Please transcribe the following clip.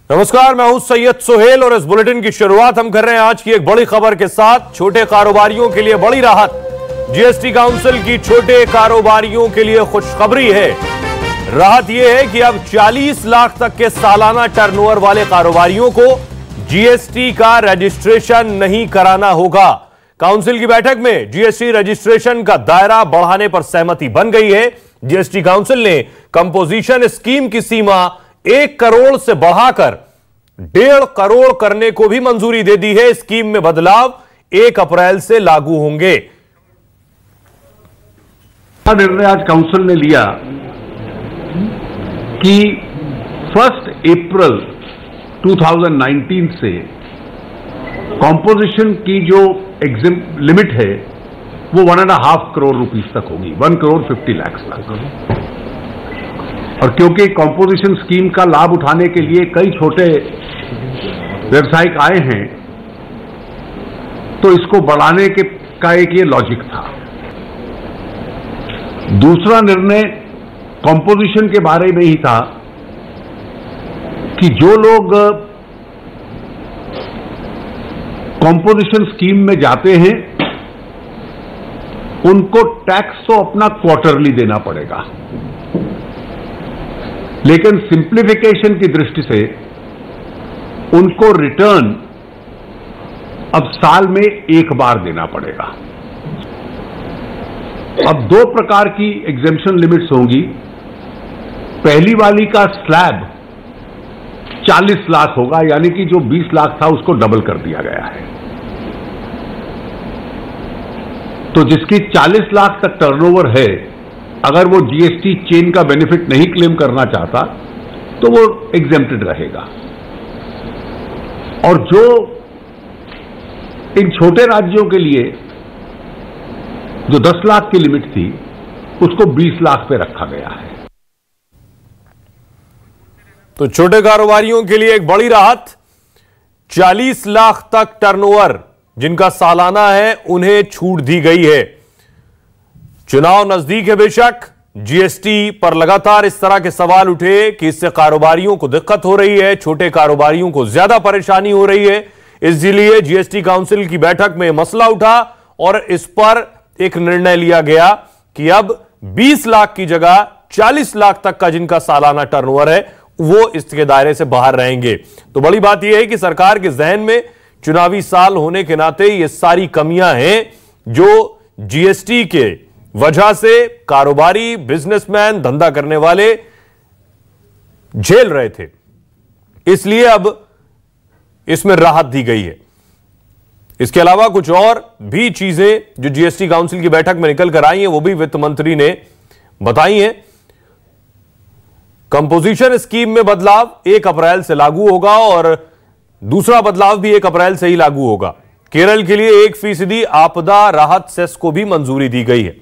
नमस्कार, मैं हूं सैयद सुहेल और इस बुलेटिन की शुरुआत हम कर रहे हैं आज की एक बड़ी खबर के साथ। छोटे कारोबारियों के लिए बड़ी राहत। जीएसटी काउंसिल की छोटे कारोबारियों के लिए खुशखबरी है। राहत यह है कि अब 40 लाख तक के सालाना टर्नओवर वाले कारोबारियों को जीएसटी का रजिस्ट्रेशन नहीं कराना होगा। काउंसिल की बैठक में जीएसटी रजिस्ट्रेशन का दायरा बढ़ाने पर सहमति बन गई है। जीएसटी काउंसिल ने कंपोजिशन स्कीम की सीमा 1 करोड़ से बढ़ाकर 1.5 करोड़ करने को भी मंजूरी दे दी है। स्कीम में बदलाव 1 अप्रैल से लागू होंगे। निर्णय आज काउंसिल ने लिया कि 1 अप्रैल 2019 से कॉम्पोजिशन की जो एग्जिम लिमिट है वो 1.5 करोड़ रुपीस तक होगी, 1 करोड़ 50 लाख तक। और क्योंकि कॉम्पोजिशन स्कीम का लाभ उठाने के लिए कई छोटे व्यवसायिक आए हैं, तो इसको बढ़ाने का एक ये लॉजिक था। दूसरा निर्णय कॉम्पोजिशन के बारे में ही था कि जो लोग कॉम्पोजिशन स्कीम में जाते हैं उनको टैक्स तो अपना क्वार्टरली देना पड़ेगा, लेकिन सिंप्लीफिकेशन की दृष्टि से उनको रिटर्न अब साल में 1 बार देना पड़ेगा। अब 2 प्रकार की एग्जेम्पशन लिमिट्स होंगी। पहली वाली का स्लैब 40 लाख होगा, यानी कि जो 20 लाख था उसको डबल कर दिया गया है। तो जिसकी 40 लाख तक टर्नओवर है, अगर वो जीएसटी चेन का बेनिफिट नहीं क्लेम करना चाहता तो वो एग्जेम्प्टेड रहेगा। और जो इन छोटे राज्यों के लिए जो 10 लाख की लिमिट थी उसको 20 लाख पे रखा गया है। तो छोटे कारोबारियों के लिए एक बड़ी राहत। 40 लाख तक टर्नओवर जिनका सालाना है उन्हें छूट दी गई है। चुनाव नजदीक है, बेशक जीएसटी पर लगातार इस तरह के सवाल उठे कि इससे कारोबारियों को दिक्कत हो रही है, छोटे कारोबारियों को ज्यादा परेशानी हो रही है। इसलिए जीएसटी काउंसिल की बैठक में मसला उठा और इस पर एक निर्णय लिया गया कि अब 20 लाख की जगह 40 लाख तक का जिनका सालाना टर्नओवर है वो इसके दायरे से बाहर रहेंगे। तो बड़ी बात यह है कि सरकार के जहन में चुनावी साल होने के नाते ये सारी कमियां हैं जो जीएसटी के वजह से कारोबारी, बिजनेसमैन, धंधा करने वाले झेल रहे थे। इसलिए अब इसमें राहत दी गई है। इसके अलावा कुछ और भी चीजें जो जीएसटी काउंसिल की बैठक में निकल कर आई हैं वो भी वित्त मंत्री ने बताई हैं। कंपोजिशन स्कीम में बदलाव 1 अप्रैल से लागू होगा और दूसरा बदलाव भी 1 अप्रैल से ही लागू होगा। केरल के लिए 1% आपदा राहत सेस को भी मंजूरी दी गई है।